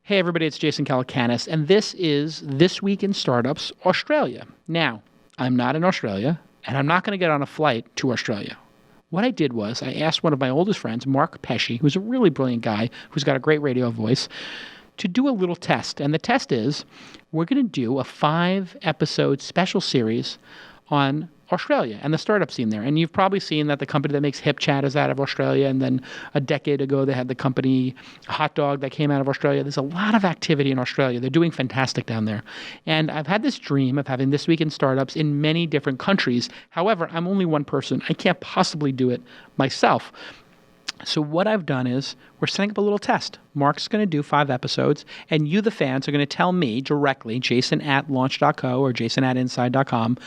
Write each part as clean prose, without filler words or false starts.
Hey everybody, it's Jason Calacanis, and this is This Week in Startups Australia. Now, I'm not in Australia, and I'm not going to get on a flight to Australia. What I did was I asked one of my oldest friends, Mark Pesci, who's a really brilliant guy, who's got a great radio voice, to do a little test. And the test is we're going to do a 5-episode special series on Australia and the startup scene there. And you've probably seen that the company that makes HipChat is out of Australia. And then a decade ago, they had the company Hot Dog that came out of Australia. There's a lot of activity in Australia. They're doing fantastic down there. And I've had this dream of having This Week in Startups in many different countries. However, I'm only one person. I can't possibly do it myself. So what I've done is we're setting up a little test. Mark's going to do 5 episodes, and you, the fans, are going to tell me directly, jason@launch.co or jason@inside.com,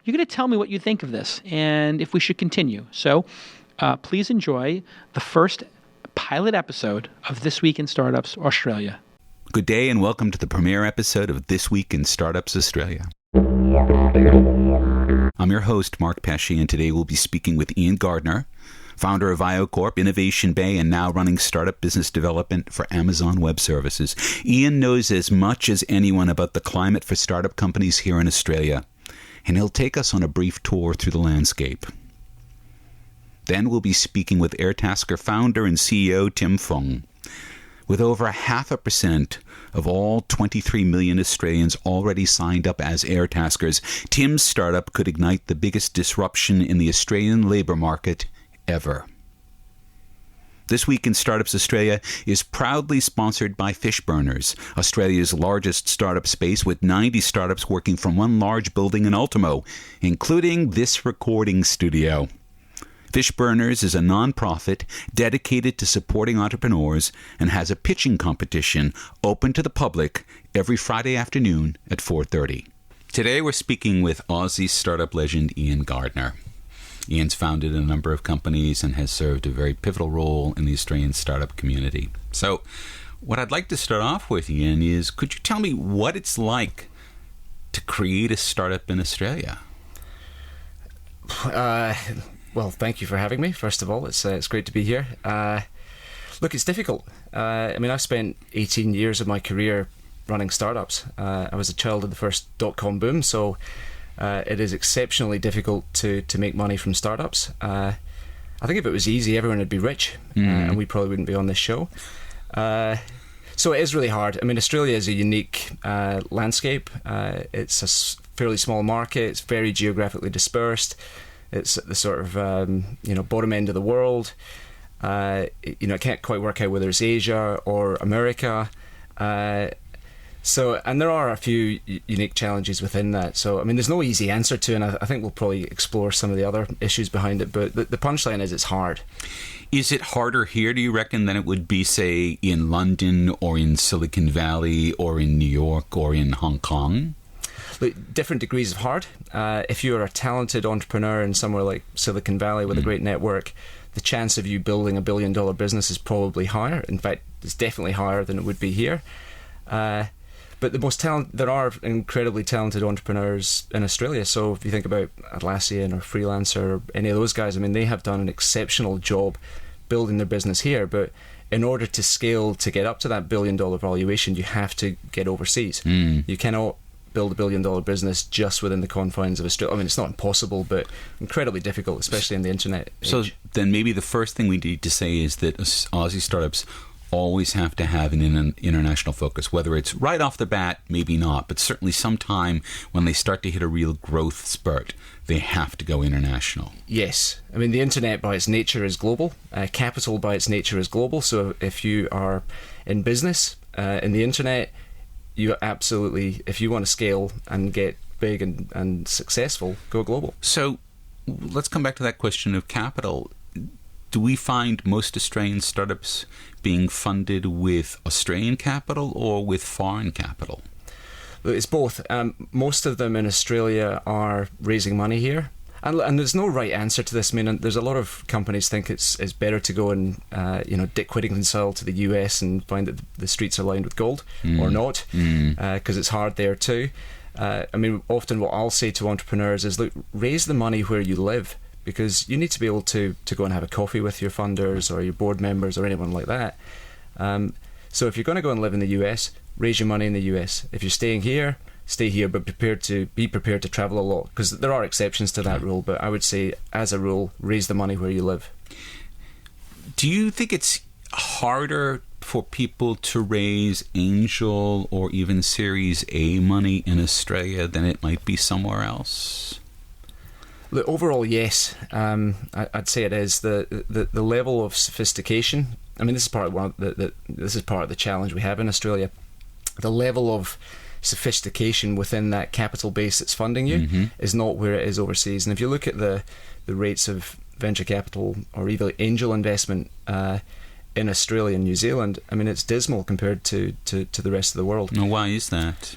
you're going to tell me what you think of this and if we should continue. So please enjoy the first pilot episode of This Week in Startups Australia. Good day and welcome to the premiere episode of This Week in Startups Australia. I'm your host, Mark Pesci, and today we'll be speaking with Ian Gardner, founder of IOCorp, Innovation Bay, and now running startup business development for Amazon Web Services. Ian knows as much as anyone about the climate for startup companies here in Australia, and he'll take us on a brief tour through the landscape. Then we'll be speaking with Airtasker founder and CEO Tim Fung. With over 0.5% of all 23 million Australians already signed up as Airtaskers, Tim's startup could ignite the biggest disruption in the Australian labour market ever. This Week in Startups Australia is proudly sponsored by Fishburners, Australia's largest startup space, with 90 startups working from one large building in Ultimo, including this recording studio. Fishburners is a non-profit dedicated to supporting entrepreneurs and has a pitching competition open to the public every Friday afternoon at 4:30. Today we're speaking with Aussie startup legend Ian Gardner. Ian's founded a number of companies and has served a very pivotal role in the Australian startup community. So what I'd like to start off with, Ian, is could you tell me what it's like to create a startup in Australia? Well, thank you for having me, first of all. It's great to be here. Look, it's difficult. I've spent 18 years of my career running startups. I was a child of the first dot-com boom, so it is exceptionally difficult to make money from startups. I think if it was easy, everyone would be rich, and we probably wouldn't be on this show. So it is really hard. Australia is a unique landscape. It's a fairly small market. It's very geographically dispersed. It's at the sort of bottom end of the world. I can't quite work out whether it's Asia or America. And there are a few unique challenges within that. So, there's no easy answer to it, and I think we'll probably explore some of the other issues behind it. But the punchline is it's hard. Is it harder here, do you reckon, than it would be, say, in London or in Silicon Valley or in New York or in Hong Kong? Look, different degrees of hard. If you're a talented entrepreneur in somewhere like Silicon Valley with a great network, the chance of you building $1 billion business is probably higher. In fact, it's definitely higher than it would be here. But there are incredibly talented entrepreneurs in Australia. So if you think about Atlassian or Freelancer or any of those guys, they have done an exceptional job building their business here. But in order to scale to get up to that $1 billion valuation, you have to get overseas. You cannot build $1 billion business just within the confines of Australia. It's not impossible, but incredibly difficult, especially in the internet age. So then maybe the first thing we need to say is that Aussie startups always have to have an international focus, whether it's right off the bat, maybe not, but certainly sometime when they start to hit a real growth spurt, they have to go international. Yes. The internet by its nature is global. Capital by its nature is global. So if you are in business, in the internet, you absolutely, if you want to scale and get big and successful, go global. So let's come back to that question of capital. Do we find most Australian startups being funded with Australian capital or with foreign capital? It's both. Most of them in Australia are raising money here. And there's no right answer to this. There's a lot of companies think it's better to go and Dick Whittington style to the US and find that the streets are lined with gold or not, because it's hard there too. Often what I'll say to entrepreneurs is, look, raise the money where you live, because you need to be able to go and have a coffee with your funders or your board members or anyone like that. So if you're going to go and live in the US, raise your money in the US. If you're staying here, stay here, but be prepared to travel a lot, because there are exceptions to that rule. But I would say, as a rule, raise the money where you live. Do you think it's harder for people to raise angel or even Series A money in Australia than it might be somewhere else? Look, overall, yes. I'd say it is. The level of sophistication. I mean, this is part of the challenge we have in Australia. The level of sophistication within that capital base that's funding you is not where it is overseas. And if you look at the rates of venture capital or even angel investment in Australia and New Zealand, I mean, it's dismal compared to the rest of the world. Now, why is that?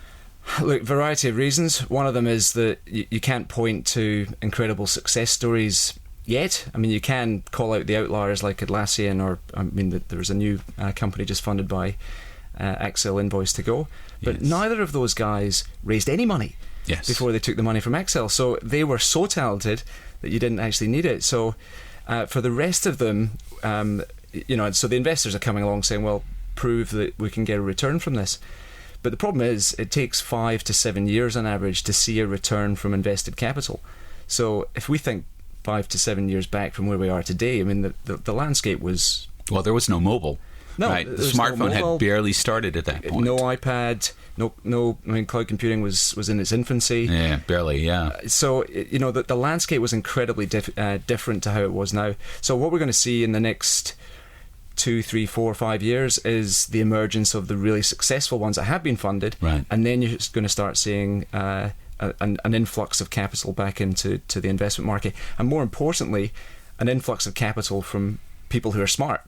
Look, variety of reasons. One of them is that you can't point to incredible success stories yet. I mean, you can call out the outliers like Atlassian, or I mean, there was a new company just funded by Accel, Invoice to Go, but neither of those guys raised any money before they took the money from Accel. So they were so talented that you didn't actually need it. So for the rest of them, so the investors are coming along saying, well, prove that we can get a return from this. But the problem is, it takes 5 to 7 years on average to see a return from invested capital. So if we think 5 to 7 years back from where we are today, I mean, the landscape was... Well, there was no mobile. No, right. The smartphone had barely started at that point. No iPad, no. I mean, cloud computing was in its infancy. Yeah, barely. Yeah. So the landscape was incredibly different to how it was now. So what we're going to see in the next 2, 3, 4, 5 years is the emergence of the really successful ones that have been funded, right. And then you're going to start seeing an influx of capital back into the investment market, and more importantly, an influx of capital from people who are smart.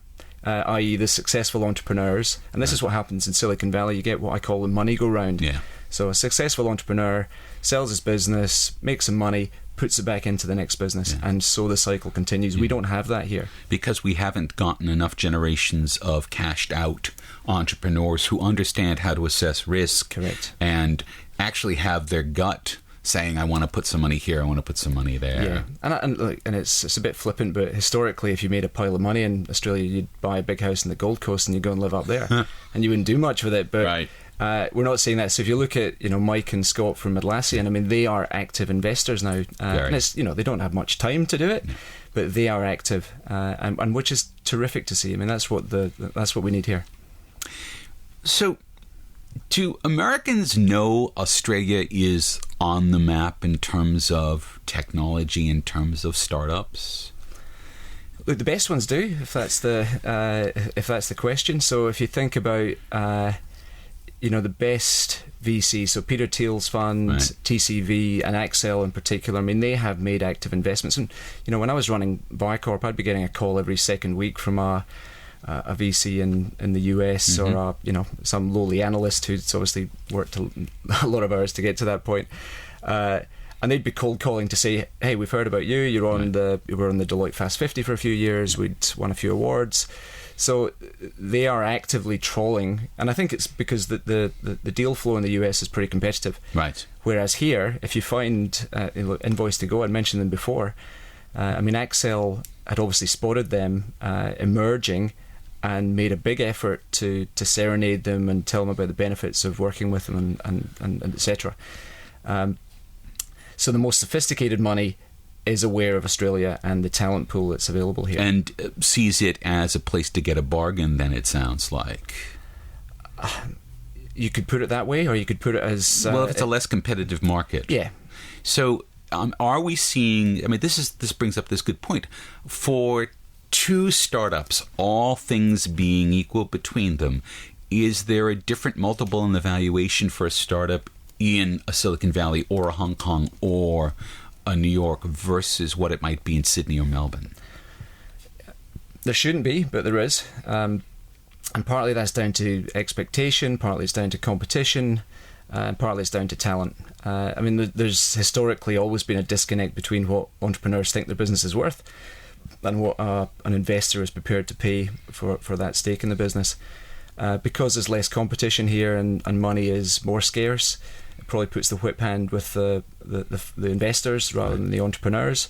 I.e. the successful entrepreneurs. And this is what happens in Silicon Valley. You get what I call the money go round. Yeah. So a successful entrepreneur sells his business, makes some money, puts it back into the next business, and so the cycle continues. We don't have that here. Because we haven't gotten enough generations of cashed out entrepreneurs who understand how to assess risk. Correct. And actually have their gut saying, I want to put some money here, I want to put some money there. Yeah, and it's a bit flippant, but historically, if you made a pile of money in Australia, you'd buy a big house in the Gold Coast and you'd go and live up there, and you wouldn't do much with it. But right. We're not saying that. So if you look at Mike and Scott from Atlassian, I mean, they are active investors now, and it's they don't have much time to do it, but they are active, and which is terrific to see. I mean, that's what we need here. So, do Americans know Australia is on the map in terms of technology, in terms of startups? Look, the best ones do, if that's the question. So if you think about the best VC, so Peter Thiel's fund, right. TCV, and Accel in particular, I mean, they have made active investments. And when I was running Bicorp, I'd be getting a call every second week from a VC in the US, or some lowly analyst who's obviously worked a lot of hours to get to that point, and they'd be cold calling to say, hey, we've heard about you, you were on the Deloitte Fast 50 for a few years, we'd won a few awards. So they are actively trawling, and I think it's because the deal flow in the US is pretty competitive, right? Whereas here, if you find Invoice to Go, I mentioned them before, I mean, Accel had obviously spotted them emerging and made a big effort to serenade them and tell them about the benefits of working with them and etc. So the most sophisticated money is aware of Australia and the talent pool that's available here. And sees it as a place to get a bargain, then it sounds like. You could put it that way, or you could put it as... well, if it's a less competitive market. Yeah. So are we seeing... I mean, this brings up this good point. For two startups, all things being equal between them, is there a different multiple in the valuation for a startup in a Silicon Valley or a Hong Kong or a New York versus what it might be in Sydney or Melbourne? There shouldn't be, but there is. And partly that's down to expectation, partly it's down to competition, and partly it's down to talent. I mean, there's historically always been a disconnect between what entrepreneurs think their business is worth and what an investor is prepared to pay for that stake in the business. Because there's less competition here and money is more scarce, it probably puts the whip hand with the investors rather than the entrepreneurs.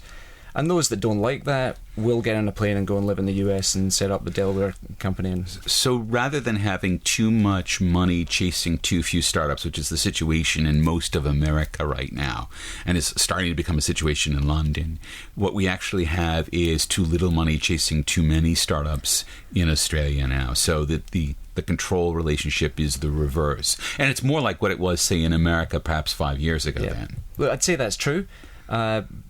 And those that don't like that will get on a plane and go and live in the US and set up the Delaware company. And So rather than having too much money chasing too few startups, which is the situation in most of America right now, and is starting to become a situation in London, what we actually have is too little money chasing too many startups in Australia now. So that the control relationship is the reverse. And it's more like what it was, say, in America perhaps 5 years ago then. Well, I'd say that's true.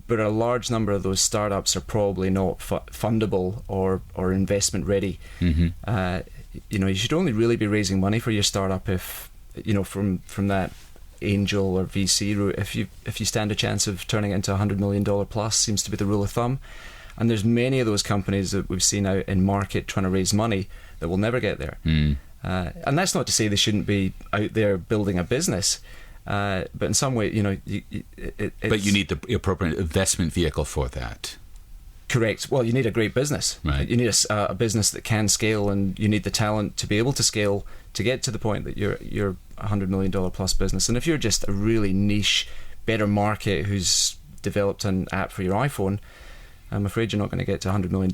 But a large number of those startups are probably not fundable or investment ready. You should only really be raising money for your startup if, from that angel or VC route, if you stand a chance of turning it into $100 million plus, seems to be the rule of thumb. And there's many of those companies that we've seen out in market trying to raise money that will never get there. And that's not to say they shouldn't be out there building a business. But in some way, but you need the appropriate investment vehicle for that. Correct. Well, you need a great business. Right. You need a business that can scale, and you need the talent to be able to scale to get to the point that you're a $100 million plus business. And if you're just a really niche, better market who's developed an app for your iPhone, I'm afraid you're not going to get to $100 million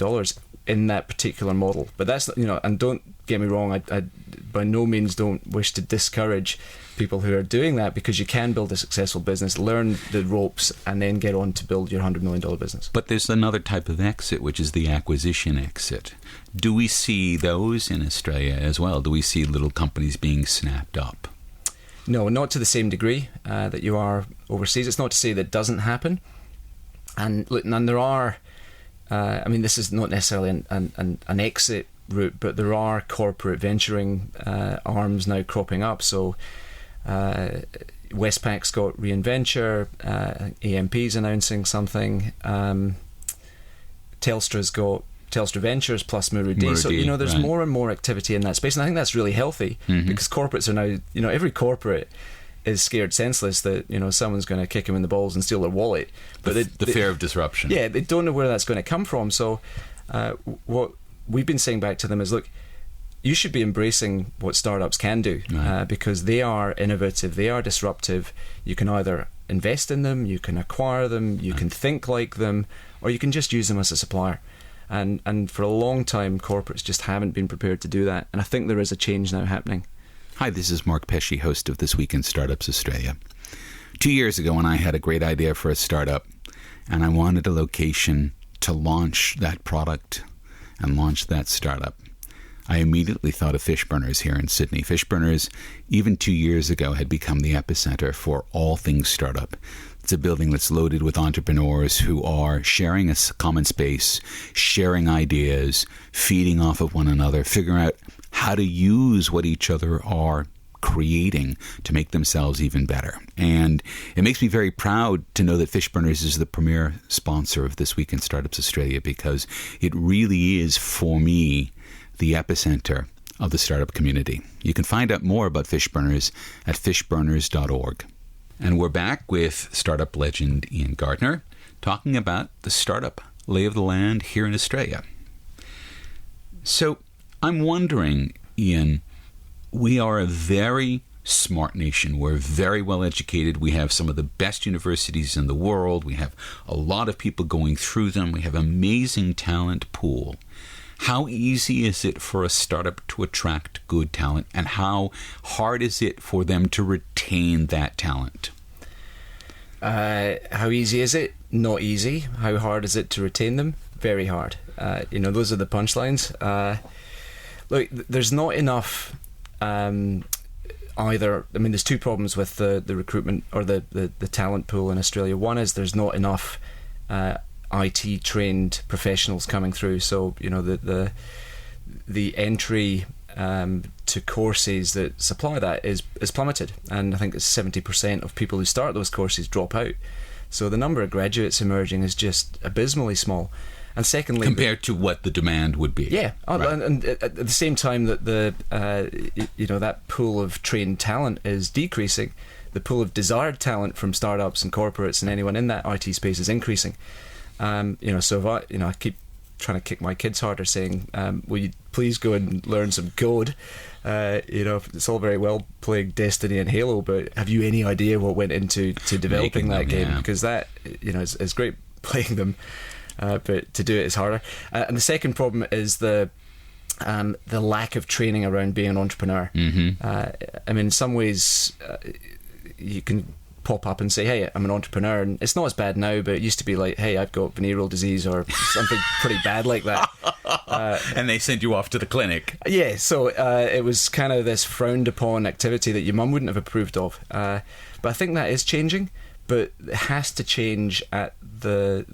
in that particular model. But that's, and don't get me wrong, I by no means don't wish to discourage people who are doing that, because you can build a successful business, learn the ropes, and then get on to build your $100 million business. But there's another type of exit, which is the acquisition exit. Do we see those in Australia as well? Do we see little companies being snapped up? No, not to the same degree that you are overseas. It's not to say that doesn't happen. And there are, this is not necessarily an exit route, but there are corporate venturing arms now cropping up. So Westpac's got Reinventure, AMP's announcing something, Telstra's got Telstra Ventures plus Murudi. So, there's more and more activity in that space. And I think that's really healthy, because corporates are now, every corporate is scared senseless that someone's going to kick them in the balls and steal their wallet. But the fear of disruption. Yeah, they don't know where that's going to come from. So what we've been saying back to them is, look, you should be embracing what startups can do, because they are innovative, they are disruptive. You can either invest in them, you can acquire them, you can think like them, or you can just use them as a supplier. And for a long time, corporates just haven't been prepared to do that. And I think there is a change now happening. Hi, this is Mark Pesce, host of This Week in Startups Australia. 2 years ago, when I had a great idea for a startup, and I wanted a location to launch that product and launch that startup, I immediately thought of Fishburners here in Sydney. Fishburners, even 2 years ago, had become the epicenter for all things startup. It's a building that's loaded with entrepreneurs who are sharing a common space, sharing ideas, feeding off of one another, figuring out how to use what each other are creating to make themselves even better. And it makes me very proud to know that Fishburners is the premier sponsor of This Week in Startups Australia, because it really is, for me, the epicenter of the startup community. You can find out more about Fishburners at fishburners.org. And we're back with startup legend Ian Gardner talking about the startup lay of the land here in Australia. So I'm wondering, Ian, we are a very smart nation. We're very well educated. We have some of the best universities in the world. We have a lot of people going through them. We have an amazing talent pool. How easy is it for a startup to attract good talent, and how hard is it for them to retain that talent? How easy is it? Not easy. How hard is it to retain them? Very hard. Those are the punchlines. Look, there's not enough either. I mean, there's two problems with the recruitment or the talent pool in Australia. One is there's not enough IT trained professionals coming through. So the entry to courses that supply that is plummeted, and I think it's 70% of people who start those courses drop out. So the number of graduates emerging is just abysmally small. And secondly, compared to what the demand would be, yeah, right. and at the same time that that pool of trained talent is decreasing, the pool of desired talent from startups and corporates and anyone in that IT space is increasing. So if I keep trying to kick my kids harder, saying, "Will you please go and learn some code?" It's all very well playing Destiny and Halo, but have you any idea what went into developing that game? Yeah. Because that, it's great playing them. but to do it is harder. And the second problem is the lack of training around being an entrepreneur. I mean, in some ways, you can pop up and say, hey, I'm an entrepreneur, and it's not as bad now, but it used to be like, hey, I've got venereal disease or something pretty bad like that. And they send you off to the clinic. Yeah, so it was kind of this frowned upon activity that your mum wouldn't have approved of. But I think that is changing, but it has to change at the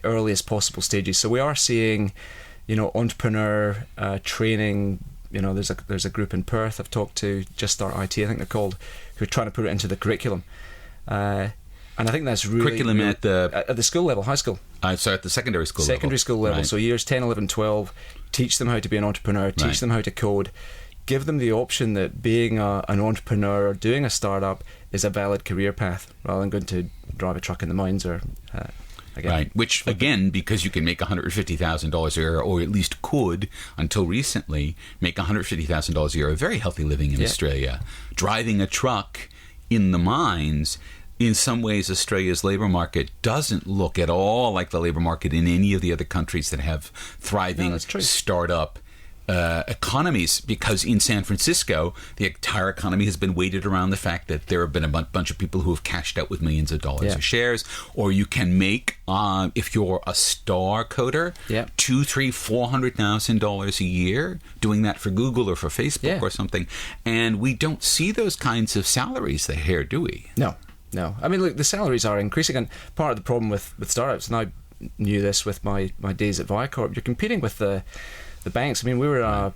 earliest possible stages. So we are seeing, entrepreneur training. There's a group in Perth I've talked to, Just Start IT, I think they're called, who are trying to put it into the curriculum. And I think that's really... Curriculum at the school level, high school. So at the secondary school level. Right. So years 10, 11, 12, teach them how to be an entrepreneur, teach them how to code, give them the option that being an entrepreneur or doing a startup is a valid career path, rather than going to drive a truck in the mines or... Right, which again, because you can make $150,000 a year, or at least could until recently make $150,000 a year, a very healthy living in Australia. Driving a truck in the mines, in some ways, Australia's labour market doesn't look at all like the labour market in any of the other countries that have thriving startup economies, because in San Francisco the entire economy has been weighted around the fact that there have been a bunch of people who have cashed out with millions of dollars of shares. Or you can make, if you're a star coder, $200,000-$400,000 a year doing that for Google or for Facebook or something. And we don't see those kinds of salaries here, do we? No. I mean, look, the salaries are increasing, and part of the problem with startups, and I knew this with my days at Viacorp, you're competing with the banks. I mean, we were a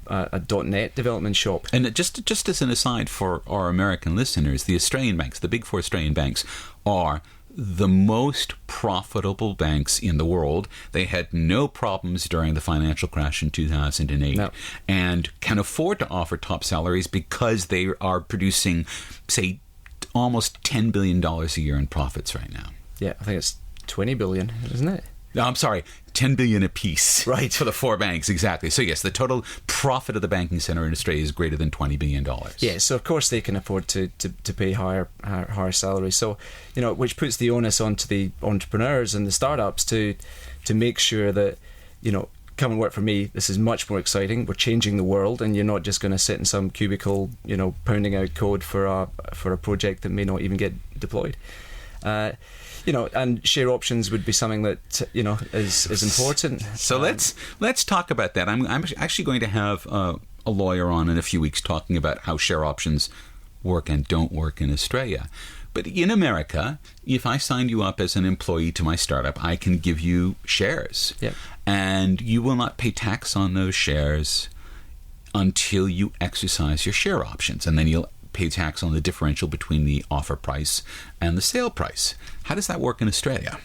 .NET development shop. And just as an aside for our American listeners, the Australian banks, the big four Australian banks, are the most profitable banks in the world. They had no problems during the financial crash in 2008 and can afford to offer top salaries because they are producing, say, almost $10 billion a year in profits right now. Yeah, I think it's 20 billion, isn't it? No, I'm sorry, 10 billion apiece. Right. For the four banks, exactly. So yes, the total profit of the banking centre in Australia is greater than $20 billion. Yeah, so of course they can afford to pay higher salaries. So, which puts the onus onto the entrepreneurs and the startups to make sure that, come and work for me. This is much more exciting. We're changing the world, and you're not just going to sit in some cubicle, pounding out code for a project that may not even get deployed. And share options would be something that is important. So let's talk about that. I'm actually going to have a lawyer on in a few weeks talking about how share options work and don't work in Australia. But in America, if I signed you up as an employee to my startup, I can give you shares, and you will not pay tax on those shares until you exercise your share options, and then you'll pay tax on the differential between the offer price and the sale price. How does that work in Australia?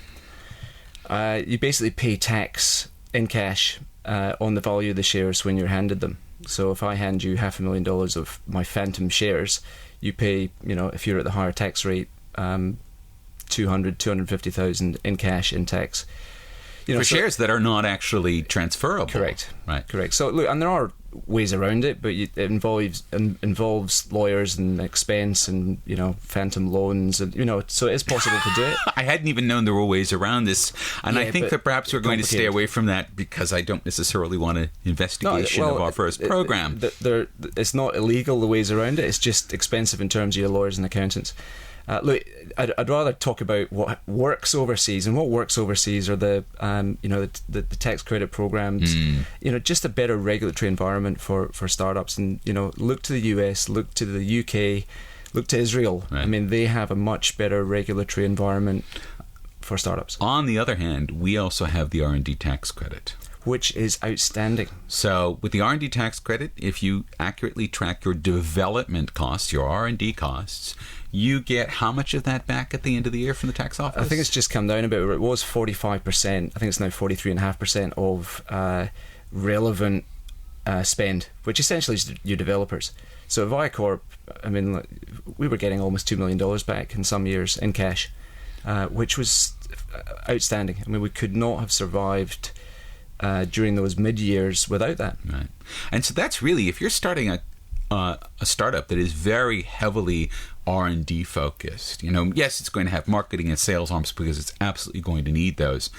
You basically pay tax in cash on the value of the shares when you're handed them. So if I hand you $500,000 of my phantom shares, you pay, if you're at the higher tax rate, $250,000 in cash in tax. For shares that are not actually transferable. Correct. Right. Correct. So look, and there are ways around it, but it involves lawyers and expense and phantom loans, and so it is possible to do it. I hadn't even known there were ways around this, and I think that perhaps we're going to stay away from that because I don't necessarily want an investigation of our first program. It's not illegal the ways around it. It's just expensive in terms of your lawyers and accountants. Look, I'd rather talk about what works overseas, and what works overseas are the tax credit programs, just a better regulatory environment for startups, and look to the US, look to the UK, look to Israel. Right. I mean, they have a much better regulatory environment for startups. On the other hand, we also have the R&D tax credit, which is outstanding. So with the R&D tax credit, if you accurately track your development costs, your R&D costs, you get how much of that back at the end of the year from the tax office? I think it's just come down a bit. It was 45%. I think it's now 43.5% of relevant spend, which essentially is your developers. So at Viacorp, I mean, we were getting almost $2 million back in some years in cash, which was outstanding. I mean, we could not have survived during those mid-years without that. Right. And so that's really, if you're starting a startup that is very heavily R&D focused. Yes, it's going to have marketing and sales arms because it's absolutely going to need those.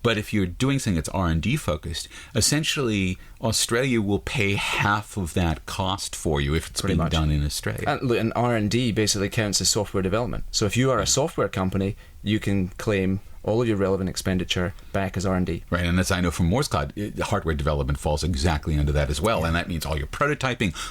But if you're doing something that's R&D focused, essentially Australia will pay half of that cost for you if it's Pretty being much done in Australia. And R&D basically counts as software development. So if you are a software company, you can claim all of your relevant expenditure back as R&D. Right, and as I know from Moore's Cloud, hardware development falls exactly under that as well. Yeah. And that means all your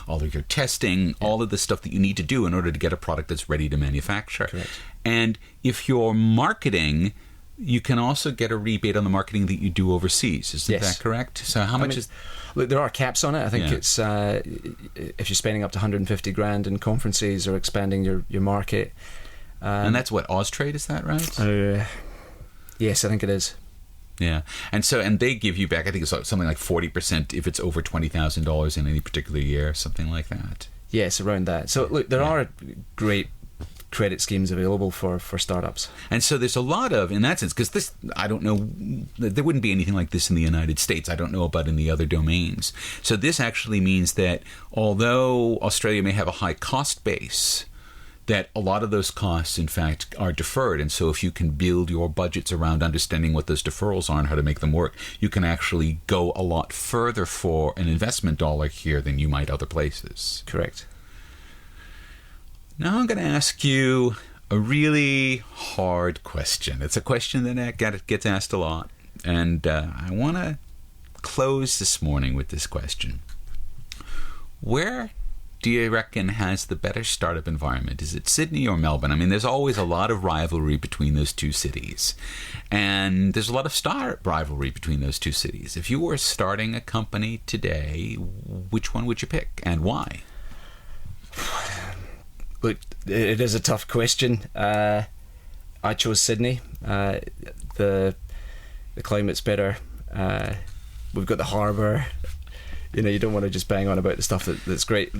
all of your testing, all of the stuff that you need to do in order to get a product that's ready to manufacture. Correct. And if you're marketing, you can also get a rebate on the marketing that you do overseas. Isn't that correct? So how much is... Look, there are caps on it. I think Yeah. it's if you're spending up to 150 grand in conferences or expanding your market. And that's what, Austrade, is that right? Yes, I think it is. Yeah. And they give you back, I think it's something like 40% if it's over $20,000 in any particular year, something like that. Yes, around that. So look, there are great credit schemes available for startups. And so there's a lot of, in that sense, because this, I don't know, there wouldn't be anything like this in the United States. I don't know about in the other domains. So this actually means that although Australia may have a high cost base, that a lot of those costs, in fact, are deferred. And so if you can build your budgets around understanding what those deferrals are and how to make them work, you can actually go a lot further for an investment dollar here than you might other places. Correct. Now I'm going to ask you a really hard question. It's a question that gets asked a lot. And I want to close this morning with this question. Where do you reckon has the better startup environment? Is it Sydney or Melbourne? I mean, there's always a lot of rivalry between those two cities. And there's a lot of startup rivalry between those two cities. If you were starting a company today, which one would you pick and why? Look, it is a tough question. I chose Sydney. The climate's better. We've got the harbour. You don't want to just bang on about the stuff that's great.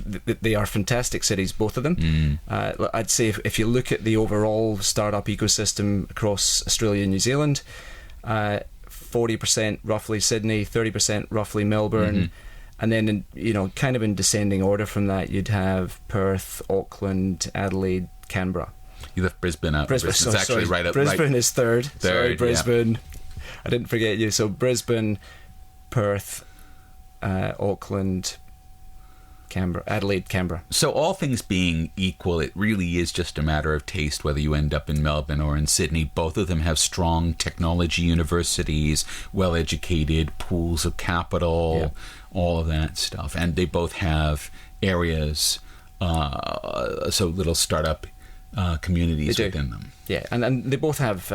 They are fantastic cities, both of them. I'd say if you look at the overall startup ecosystem across Australia and New Zealand, 40% roughly Sydney, 30% roughly Melbourne, and then kind of in descending order from that, you'd have Perth, Auckland, Adelaide, Canberra. You left Brisbane out. Brisbane's actually right up. Brisbane is third. Sorry, Brisbane. Yeah. I didn't forget you. So Brisbane, Perth, Auckland, Canberra, Adelaide, Canberra. So all things being equal, it really is just a matter of taste whether you end up in Melbourne or in Sydney. Both of them have strong technology universities, well-educated pools of capital, all of that stuff. And they both have areas, so little startup communities within them. Yeah, and they both have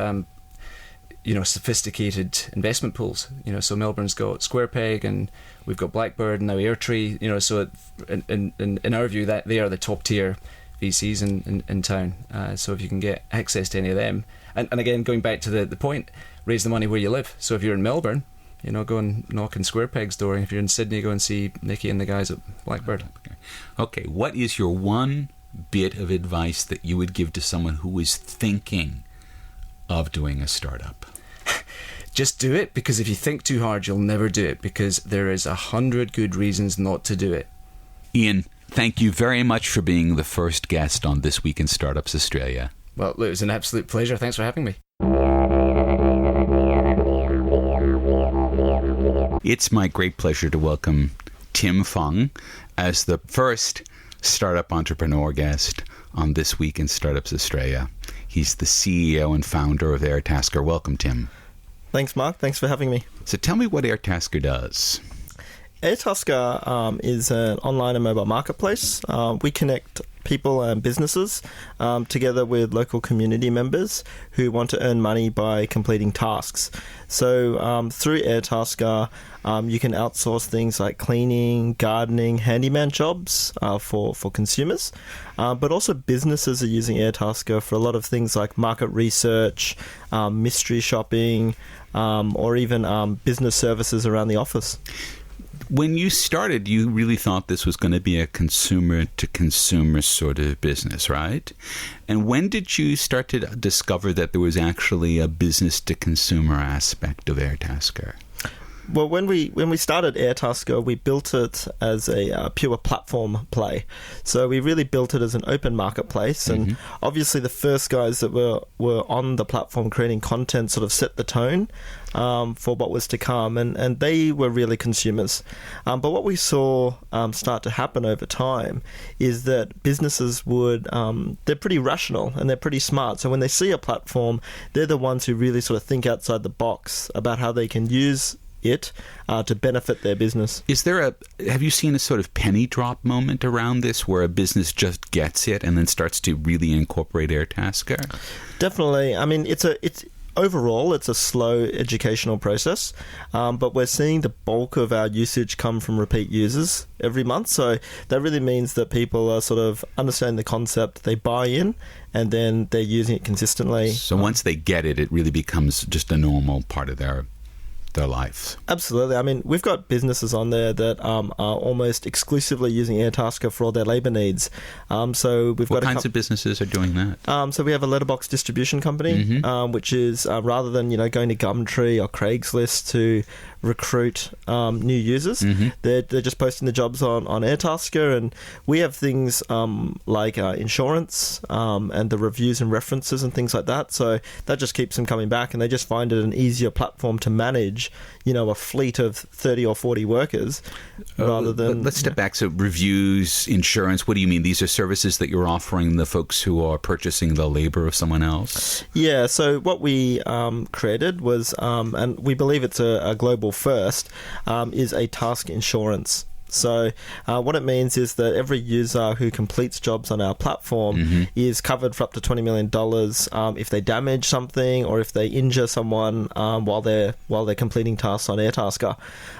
sophisticated investment pools. So Melbourne's got SquarePeg, and we've got Blackbird and now Airtree. So in our view, that they are the top tier VCs in town. So if you can get access to any of them, and again, going back to the point, raise the money where you live. So if you're in Melbourne, go and knock on SquarePeg's door. And if you're in Sydney, go and see Nicky and the guys at Blackbird. Okay, what is your one bit of advice that you would give to someone who is thinking of doing a startup? Just do it, because if you think too hard, you'll never do it, because there is 100 good reasons not to do it. Ian, thank you very much for being the first guest on This Week in Startups Australia. Well, it was an absolute pleasure. Thanks for having me. It's my great pleasure to welcome Tim Fung as the first startup entrepreneur guest on This Week in Startups Australia. He's the CEO and founder of Airtasker. Welcome, Tim. Thanks, Mark. Thanks for having me. So tell me what Airtasker does. Airtasker is an online and mobile marketplace. We connect people and businesses together with local community members who want to earn money by completing tasks. So through Airtasker, you can outsource things like cleaning, gardening, handyman jobs for consumers. But also businesses are using Airtasker for a lot of things like market research, mystery shopping, or even business services around the office. When you started, you really thought this was going to be a consumer-to-consumer sort of business, right? And when did you start to discover that there was actually a business-to-consumer aspect of Airtasker? Well, when we started Airtasker, we built it as a pure platform play. So we really built it as an open marketplace, and obviously the first guys that were on the platform creating content sort of set the tone for what was to come, and they were really consumers. But what we saw start to happen over time is that businesses they're pretty rational and they're pretty smart. So when they see a platform, they're the ones who really sort of think outside the box about how they can use it to benefit their business. Have you seen a sort of penny drop moment around this where a business just gets it and then starts to really incorporate Airtasker? Definitely. I mean, overall, it's a slow educational process, but we're seeing the bulk of our usage come from repeat users every month. So that really means that people are sort of understanding the concept, they buy in, and then they're using it consistently. So once they get it, it really becomes just a normal part of their lives. Absolutely. I mean, we've got businesses on there that are almost exclusively using Airtasker for all their labour needs. So we've what got kinds of businesses are doing that? So we have a letterbox distribution company, which is rather than going to Gumtree or Craigslist to recruit new users, they're just posting the jobs on Airtasker, and we have things like insurance and the reviews and references and things like that. So that just keeps them coming back, and they just find it an easier platform to manage a fleet of 30 or 40 workers rather than... Let's step back. So reviews, insurance, what do you mean? These are services that you're offering the folks who are purchasing the labor of someone else? Yeah, so what we created was, and we believe it's a global first, is a task insurance. So what it means is that every user who completes jobs on our platform is covered for up to $20 million if they damage something or if they injure someone while they're completing tasks on Airtasker.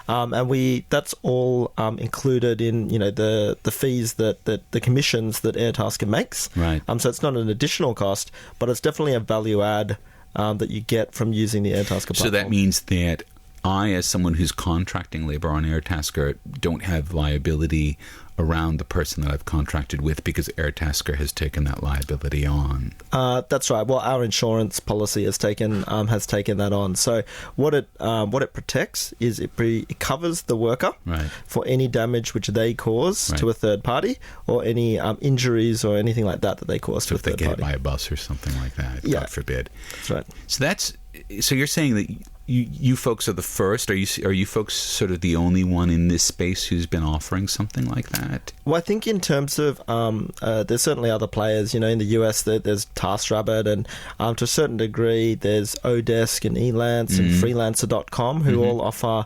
And that's all included in the fees that the commissions that Airtasker makes. Right. So it's not an additional cost, but it's definitely a value add that you get from using the Airtasker platform. So that means that I, as someone who's contracting labor on Airtasker, don't have liability around the person that I've contracted with because Airtasker has taken that liability on. That's right. Well, our insurance policy has taken that on. So what it protects is it covers the worker for any damage which they cause to a third party or any injuries or anything like that they cause to a third party. So if they get hit by a bus or something like that, God forbid. That's right. So you're saying that you folks are the first. Are you folks sort of the only one in this space who's been offering something like that? Well, I think in terms of there's certainly other players. In the US, there's TaskRabbit, and to a certain degree, there's Odesk and Elance and Freelancer.com who all offer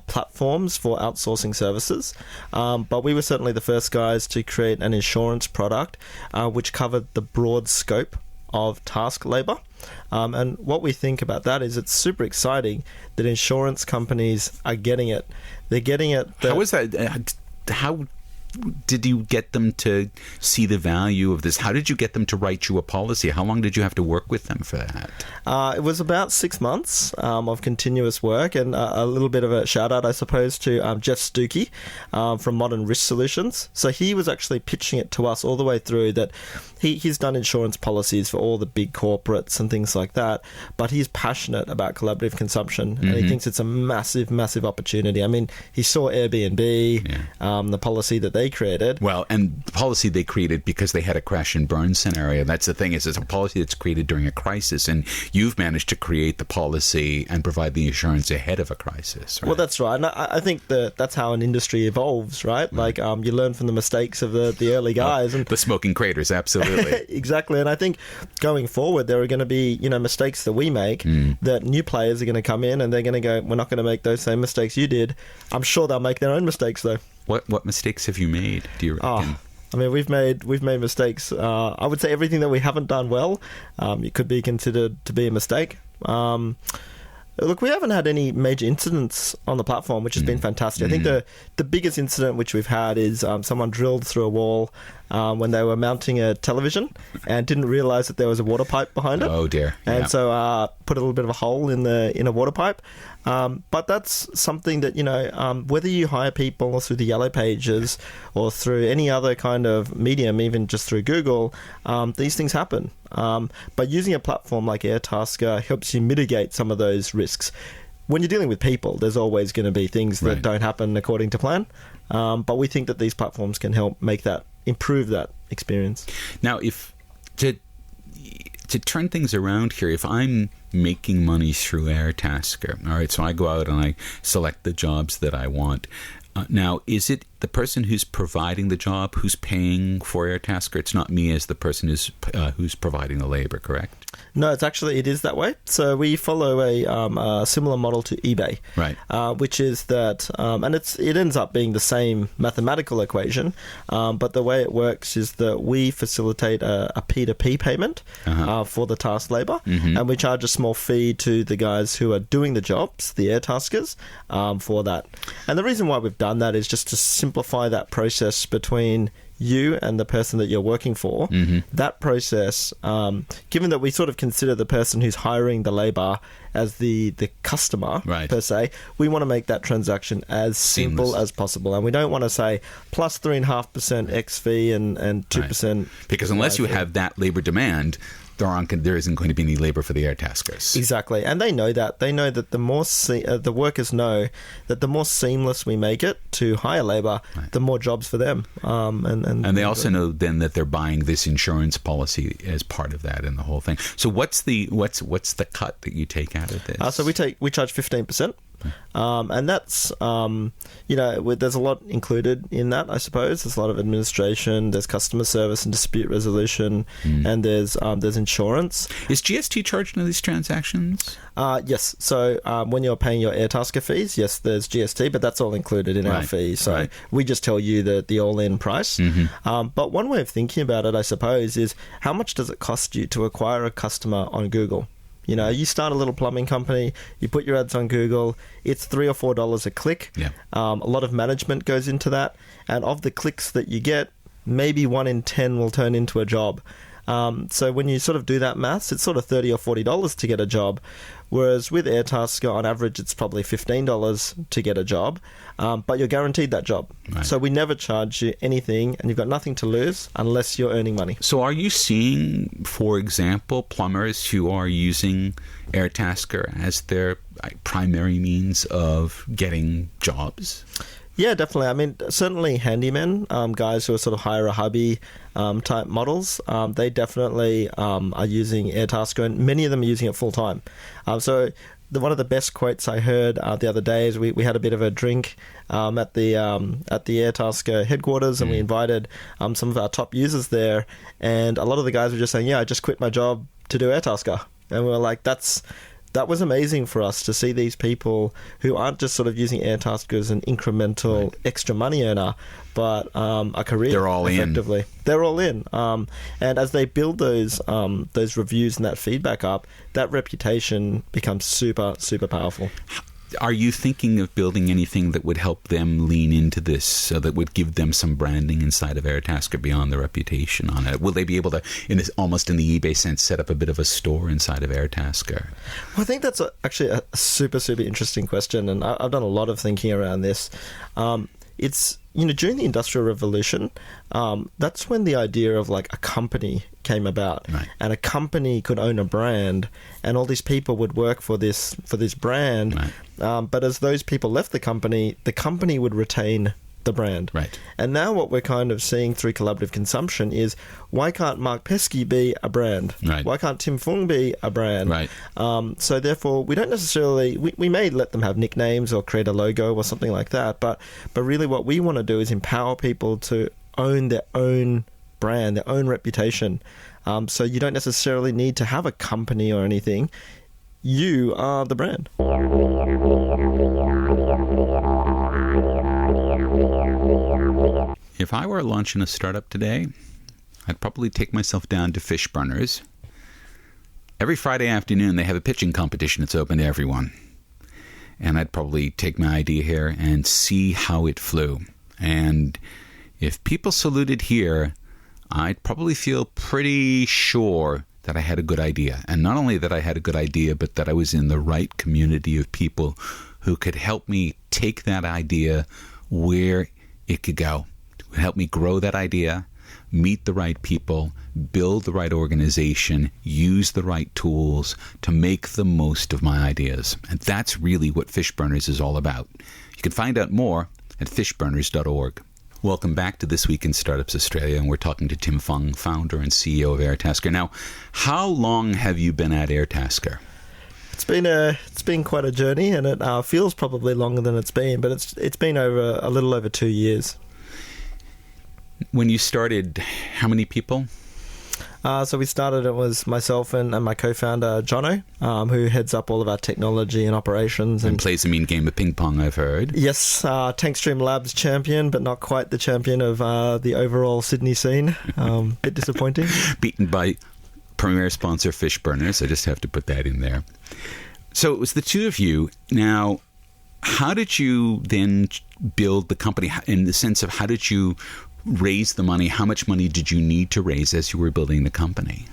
platforms for outsourcing services. But we were certainly the first guys to create an insurance product which covered the broad scope of task labor. And what we think about that is it's super exciting that insurance companies are getting it. They're getting it. How is that? How did you get them to see the value of this? How did you get them to write you a policy? How long did you have to work with them for that? It was about 6 months of continuous work, and a little bit of a shout out, I suppose, to Jeff Stuckey from Modern Risk Solutions. So he was actually pitching it to us all the way through that he's done insurance policies for all the big corporates and things like that, but he's passionate about collaborative consumption, and he thinks it's a massive, massive opportunity. I mean, he saw Airbnb, the policy that they created. Well, and the policy they created because they had a crash and burn scenario. That's the thing, is it's a policy that's created during a crisis, and you've managed to create the policy and provide the insurance ahead of a crisis, right? Well, that's right. And I think that's how an industry evolves, right? Like you learn from the mistakes of the early guys. And the smoking craters, absolutely. Exactly. And I think going forward, there are going to be, mistakes that we make that new players are going to come in and they're going to go, we're not going to make those same mistakes you did. I'm sure they'll make their own mistakes, though. What mistakes have you made, do you reckon? I mean, we've made mistakes. I would say everything that we haven't done well, it could be considered to be a mistake. Look, we haven't had any major incidents on the platform, which has been fantastic. I think the biggest incident which we've had is someone drilled through a wall when they were mounting a television and didn't realise that there was a water pipe behind it. Oh dear! And so put a little bit of a hole in a water pipe. But that's something that whether you hire people through the Yellow Pages or through any other kind of medium, even just through Google, these things happen. But using a platform like Airtasker helps you mitigate some of those risks. when you're dealing with people, there's always going to be things that don't happen according to plan. But we think that these platforms can help improve that experience. Now, if to turn things around here, if I'm making money through Airtasker, all right, so I go out and I select the jobs that I want. Now, is it the person who's providing the job who's paying for Airtasker? It's not me as the person who's providing the labor, correct? No, it is that way. So we follow a similar model to eBay, right? Which is that, and it ends up being the same mathematical equation, but the way it works is that we facilitate a P2P payment for the task labor, and we charge a small fee to the guys who are doing the jobs, the Airtaskers, for that. And the reason why we've done that is just to simplify that process between you and the person that you're working for. That process, given that we sort of consider the person who's hiring the labor as the customer, per se, we want to make that transaction as simple as possible. And we don't want to say plus 3.5% X fee and 2%. Because unless you have that labor demand, there isn't going to be any labor for the Airtaskers. Exactly. And they know that. They know that the more the workers know that the more seamless we make it to hire labor, the more jobs for them. And they also know then that they're buying this insurance policy as part of that and the whole thing. So what's the cut that you take out of this? So we charge 15%. And that's, there's a lot included in that, I suppose. There's a lot of administration, there's customer service and dispute resolution, and there's insurance. Is GST charged in these transactions? Yes. So when you're paying your Airtasker fees, yes, there's GST, but that's all included in our fee. So we just tell you the all-in price. But one way of thinking about it, I suppose, is how much does it cost you to acquire a customer on Google? You know, you start a little plumbing company, you put your ads on Google, it's $3 or $4 a click. Yeah. A lot of management goes into that. And of the clicks that you get, maybe 1 in 10 will turn into a job. So when you sort of do that maths, it's sort of $30 or $40 to get a job. Whereas with Airtasker, on average, it's probably $15 to get a job, but you're guaranteed that job. So we never charge you anything, and you've got nothing to lose unless you're earning money. So are you seeing, for example, plumbers who are using Airtasker as their primary means of getting jobs? Yeah, definitely. I mean, certainly handymen, guys who are sort of hire a hubby type models, they definitely are using Airtasker, and many of them are using it full time. So one of the best quotes I heard the other day is we had a bit of a drink at the Airtasker headquarters, and we invited some of our top users there, and a lot of the guys were just saying, "Yeah, I just quit my job to do Airtasker," and we were like, that was amazing for us to see these people who aren't just sort of using Airtasker as an incremental extra money earner, but a career. They're all effectively. In. They're all in. And as they build those reviews and that feedback up, that reputation becomes super, super powerful. Are you thinking of building anything that would help them lean into this, so that would give them some branding inside of Airtasker beyond the reputation on it? Will they be able to, almost in the eBay sense, set up a bit of a store inside of Airtasker? Well, I think that's actually a super, super interesting question, and I've done a lot of thinking around this. It's, during the Industrial Revolution, that's when the idea of like a company came about, and a company could own a brand, and all these people would work for this brand. But as those people left the company would retain the brand. And now what we're kind of seeing through collaborative consumption is, why can't Mark Pesky be a brand? Why can't Tim Fung be a brand? So therefore, we don't necessarily, we may let them have nicknames or create a logo or something like that, but really what we want to do is empower people to own their own brand, their own reputation. So you don't necessarily need to have a company or anything. You are the brand. If I were launching a startup today, I'd probably take myself down to Fishburners. Every Friday afternoon, they have a pitching competition that's open to everyone. And I'd probably take my idea here and see how it flew. And if people saluted here, I'd probably feel pretty sure that I had a good idea. And not only that I had a good idea, but that I was in the right community of people who could help me take that idea where it could go, help me grow that idea, meet the right people, build the right organization, use the right tools to make the most of my ideas. And that's really what Fishburners is all about. You can find out more at fishburners.org. Welcome back to This Week in Startups Australia, and we're talking to Tim Fung, founder and CEO of Airtasker. Now, how long have you been at Airtasker? It's been quite a journey, and it feels probably longer than it's been, but it's been over a little over 2 years. When you started, how many people? So we started, it was myself and my co-founder, Jono, who heads up all of our technology and operations. And plays a mean game of ping pong, I've heard. Yes, Tankstream Labs champion, but not quite the champion of the overall Sydney scene. Bit disappointing. Beaten by premier sponsor Fishburners. I just have to put that in there. So it was the two of you. Now, how did you then build the company in the sense of how did you raise the money? How much money did you need to raise as you were building the company?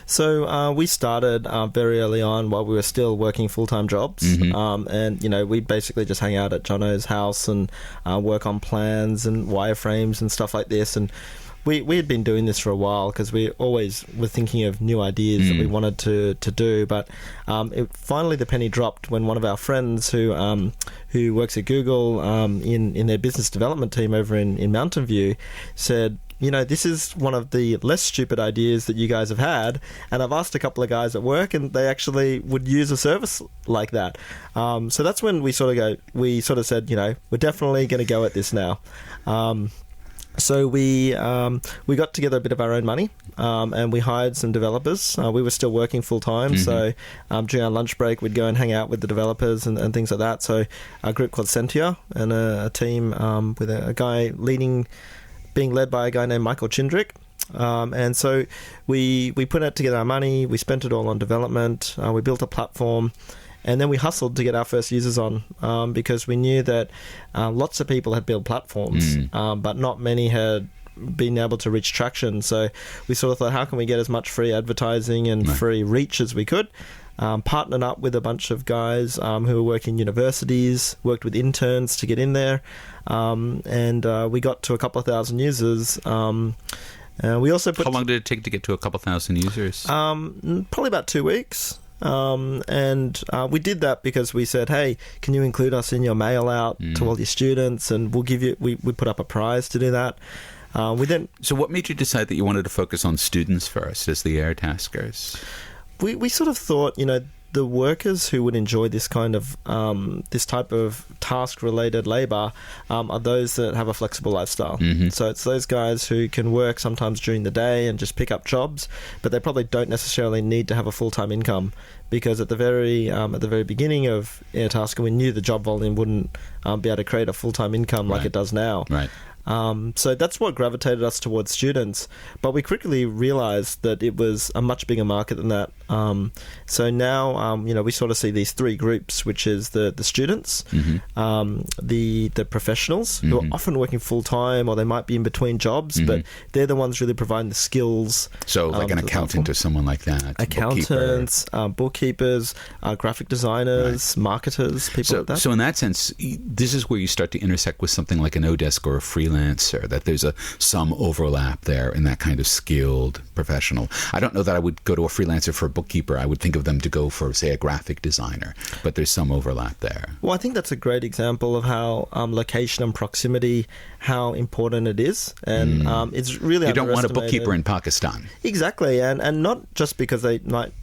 So we started very early on while we were still working full-time jobs. And, you know, we basically just hang out at Jono's house and work on plans and wireframes and stuff like this. And we had been doing this for a while because we always were thinking of new ideas that we wanted to do. But finally the penny dropped when one of our friends who works at Google in their business development team over in Mountain View said, you know, this is one of the less stupid ideas that you guys have had, and I've asked a couple of guys at work, and they actually would use a service like that. So that's when we sort of said, you know, we're definitely going to go at this now. So we got together a bit of our own money, and we hired some developers. We were still working full time, so during our lunch break, we'd go and hang out with the developers and things like that. So a group called Sentia and a team with a guy being led by a guy named Michael Chindrick. And so we put out together our money, we spent it all on development, we built a platform, and then we hustled to get our first users on because we knew that lots of people had built platforms, but not many had been able to reach traction. So we sort of thought, how can we get as much free advertising and free reach as we could? Partnered up with a bunch of guys who were working in universities, worked with interns to get in there, and we got to a couple of thousand users. We also How long did it take to get to a couple thousand users? Probably about 2 weeks. And we did that because we said, hey, can you include us in your mail out to all your students, and we'll give you, we put up a prize to do that. So what made you decide that you wanted to focus on students first as the Airtaskers? We sort of thought, you know, the workers who would enjoy this kind of this type of task-related labour are those that have a flexible lifestyle. So it's those guys who can work sometimes during the day and just pick up jobs, but they probably don't necessarily need to have a full-time income, because at the very beginning of Airtasker, we knew the job volume wouldn't be able to create a full-time income like it does now. Right. So that's what gravitated us towards students, but we quickly realized that it was a much bigger market than that. So now, you know, we sort of see these three groups, which is the students, the professionals who are often working full time, or they might be in between jobs, but they're the ones really providing the skills. So like an accountant or someone like that. Accountants, bookkeepers, graphic designers, marketers, people like that. So in that sense, this is where you start to intersect with something like an Odesk or a freelancer, that there's some overlap there in that kind of skilled professional. I don't know that I would go to a freelancer for a bookkeeper. I would think of them to go for, say, a graphic designer, but there's some overlap there. Well, I think that's a great example of how location and proximity, how important it is, and it's really you don't want a bookkeeper in Pakistan. Exactly, and not just because they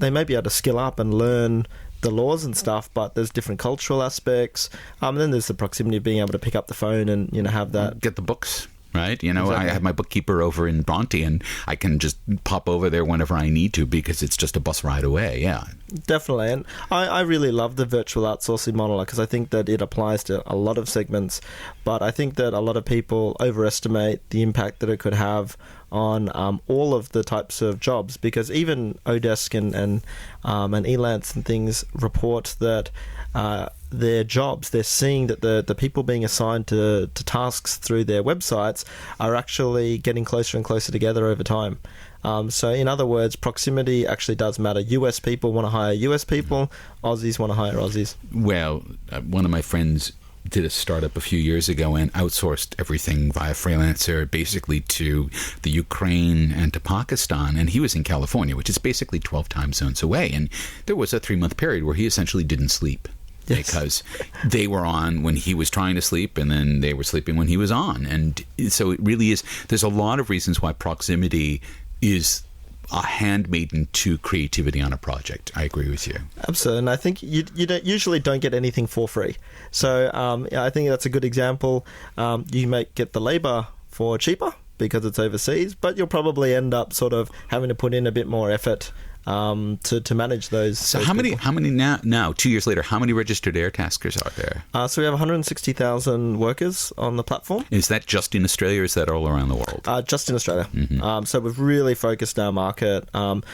may be able to skill up and learn the laws and stuff, but there's different cultural aspects. And then there's the proximity of being able to pick up the phone and, you know, have that. Get the books, right? You know, Exactly. I have my bookkeeper over in Bronte, and I can just pop over there whenever I need to because it's just a bus ride away. Yeah. Definitely. And I really love the virtual outsourcing model because I think that it applies to a lot of segments, but I think that a lot of people overestimate the impact that it could have on all of the types of jobs, because even Odesk and Elance and things report that their jobs, they're seeing that the people being assigned to tasks through their websites are actually getting closer and closer together over time. So in other words, proximity actually does matter. US people want to hire US people, Aussies want to hire Aussies. Well, one of my friends did a startup a few years ago and outsourced everything via freelancer basically to the Ukraine and to Pakistan. And he was in California, which is basically 12 time zones away. And there was a 3-month period where he essentially didn't sleep. Yes. Because they were on when he was trying to sleep, and then they were sleeping when he was on. And so it really is, there's a lot of reasons why proximity is a handmaiden to creativity on a project. I agree with you. Absolutely. And I think you usually don't get anything for free. So I think that's a good example. You may get the labor for cheaper because it's overseas, but you'll probably end up sort of having to put in a bit more effort to manage those. So those how people. many now 2 years later, how many registered air taskers are there? So we have 160,000 workers on the platform. Is that just in Australia, or is that all around the world? Just in Australia. Mm-hmm. So we've really focused our market.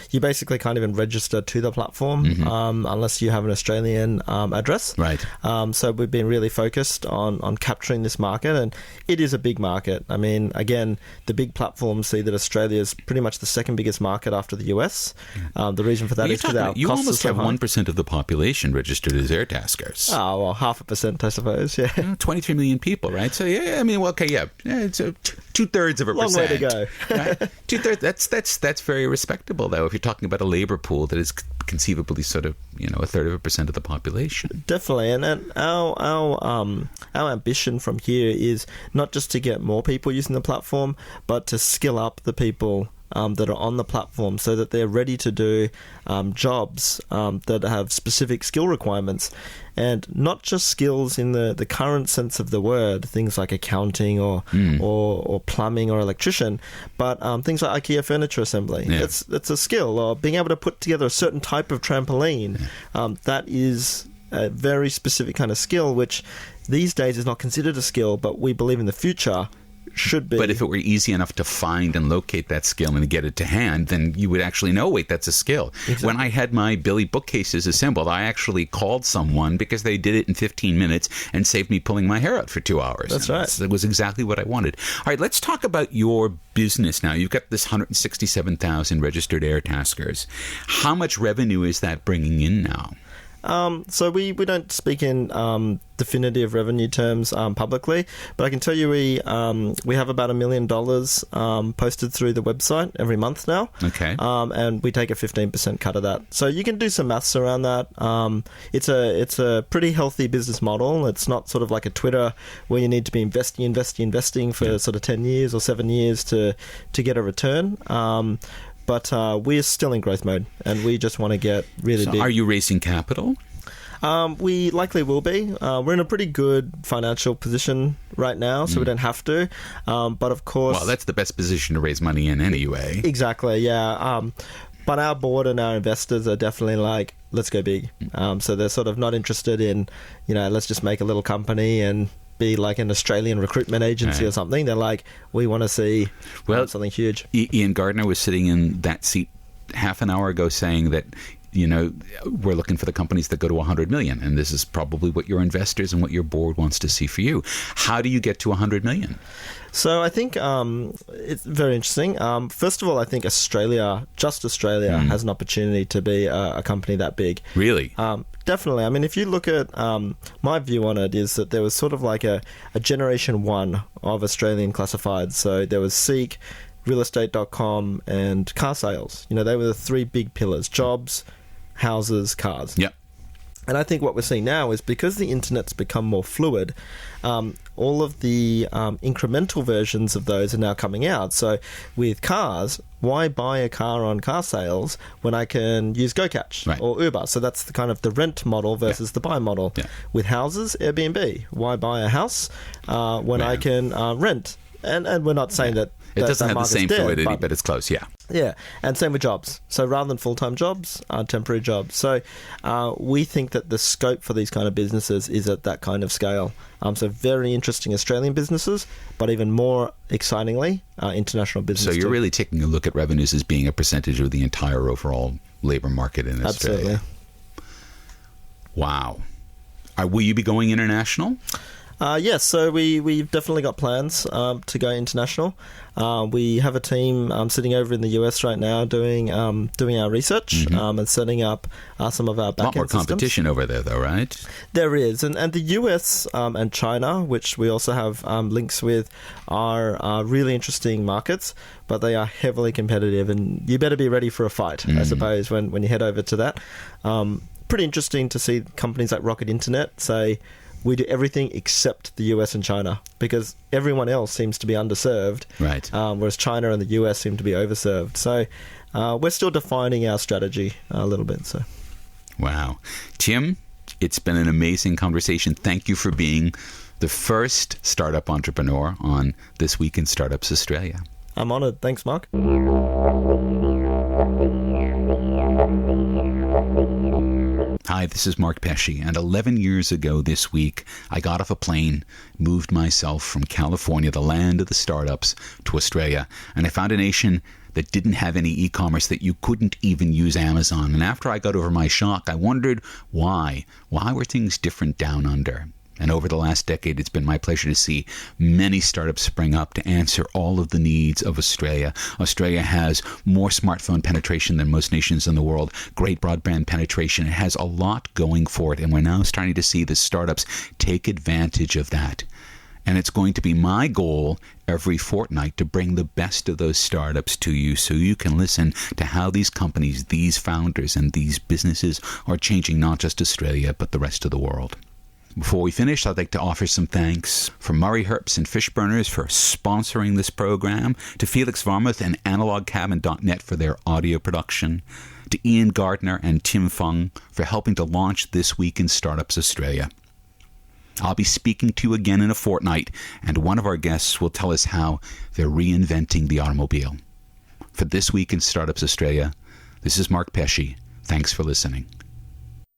You basically can't even register to the platform unless you have an Australian address. Right. So we've been really focused on capturing this market, and it is a big market. I mean, again, the big platforms see that Australia is pretty much the second biggest market after the US. The reason for that is because our you costs almost are so have high. 1% of the population registered as air taskers. Oh, well, 0.5%, I suppose, yeah. 23 million people, right? So, yeah, I mean, well, okay, yeah. It's 2/3 of a Long percent. way to go. Right? 2/3, that's very respectable, though, if you're talking about a labor pool that is conceivably sort of, 1/3% of the population. Definitely, and our ambition from here is not just to get more people using the platform, but to skill up the people that are on the platform so that they're ready to do jobs that have specific skill requirements, and not just skills in the current sense of the word, things like accounting or plumbing or electrician, but things like IKEA furniture assembly. Yeah. It's a skill, or being able to put together a certain type of trampoline. That is a very specific kind of skill, which these days is not considered a skill, but we believe in the future should be. But if it were easy enough to find and locate that skill and get it to hand, then you would actually know, wait, that's a skill. Exactly. When I had my Billy bookcases assembled, I actually called someone because they did it in 15 minutes and saved me pulling my hair out for 2 hours. That's right. It was exactly what I wanted. All right, let's talk about your business now. You've got this 167,000 registered air taskers. How much revenue is that bringing in now? So we don't speak in definitive revenue terms publicly, but I can tell you we have about $1 million posted through the website every month now. Okay. And we take a 15% cut of that. So you can do some maths around that. It's a pretty healthy business model. It's not sort of like a Twitter where you need to be investing for sort of 10 years or 7 years to get a return. But we're still in growth mode, and we just want to get really big. Are you raising capital? We likely will be. We're in a pretty good financial position right now, so we don't have to. But of course... Well, that's the best position to raise money in anyway. Exactly, yeah. But our board and our investors are definitely like, let's go big. So they're sort of not interested in, let's just make a little company and be like an Australian recruitment agency or something. They're like, we want to see something huge. Ian Gardner was sitting in that seat half an hour ago saying that, we're looking for the companies that go to 100 million, and this is probably what your investors and what your board wants to see for you. How do you get to 100 million? So I think it's very interesting. First of all, I think Australia has an opportunity to be a company that big. Really? Definitely. I mean, if you look at my view on it is that there was sort of like a generation one of Australian classifieds. So there was Seek, realestate.com, and car sales. They were the three big pillars: jobs, houses, cars. Yep. And I think what we're seeing now is because the internet's become more fluid, all of the incremental versions of those are now coming out. So with cars, why buy a car on car sales when I can use GoCatch or Uber? So that's the kind of the rent model versus the buy model. Yeah. With houses, Airbnb. Why buy a house when I can rent? And we're not saying that it doesn't have the same fluidity, but it's close, yeah. Yeah, and same with jobs. So rather than full-time jobs, temporary jobs. So we think that the scope for these kind of businesses is at that kind of scale. So very interesting Australian businesses, but even more excitingly, international businesses. So you're really taking a look at revenues as being a percentage of the entire overall labor market in Australia. Absolutely. Wow. Will you be going international? Yes, so we've definitely got plans to go international. We have a team sitting over in the US right now doing our research and setting up some of our backend systems. A lot more competition over there, though, right? There is, and the US and China, which we also have links with, are really interesting markets, but they are heavily competitive, and you better be ready for a fight, I suppose, when you head over to that. Pretty interesting to see companies like Rocket Internet say, we do everything except the US and China, because everyone else seems to be underserved, right? Whereas China and the US seem to be overserved. So we're still defining our strategy a little bit. So, wow, Tim, it's been an amazing conversation. Thank you for being the first startup entrepreneur on This Week in Startups Australia. I'm honoured. Thanks, Mark. Hi, this is Mark Pesce, and 11 years ago this week, I got off a plane, moved myself from California, the land of the startups, to Australia, and I found a nation that didn't have any e-commerce, that you couldn't even use Amazon. And after I got over my shock, I wondered why. Why were things different down under? And over the last decade, it's been my pleasure to see many startups spring up to answer all of the needs of Australia. Australia has more smartphone penetration than most nations in the world, great broadband penetration. It has a lot going for it, and we're now starting to see the startups take advantage of that. And it's going to be my goal every fortnight to bring the best of those startups to you so you can listen to how these companies, these founders, and these businesses are changing not just Australia, but the rest of the world. Before we finish, I'd like to offer some thanks from Murray Herps and Fishburners for sponsoring this program, to Felix Varmuth and AnalogCabin.net for their audio production, to Ian Gardner and Tim Fung for helping to launch This Week in Startups Australia. I'll be speaking to you again in a fortnight, and one of our guests will tell us how they're reinventing the automobile. For This Week in Startups Australia, this is Mark Pesce. Thanks for listening.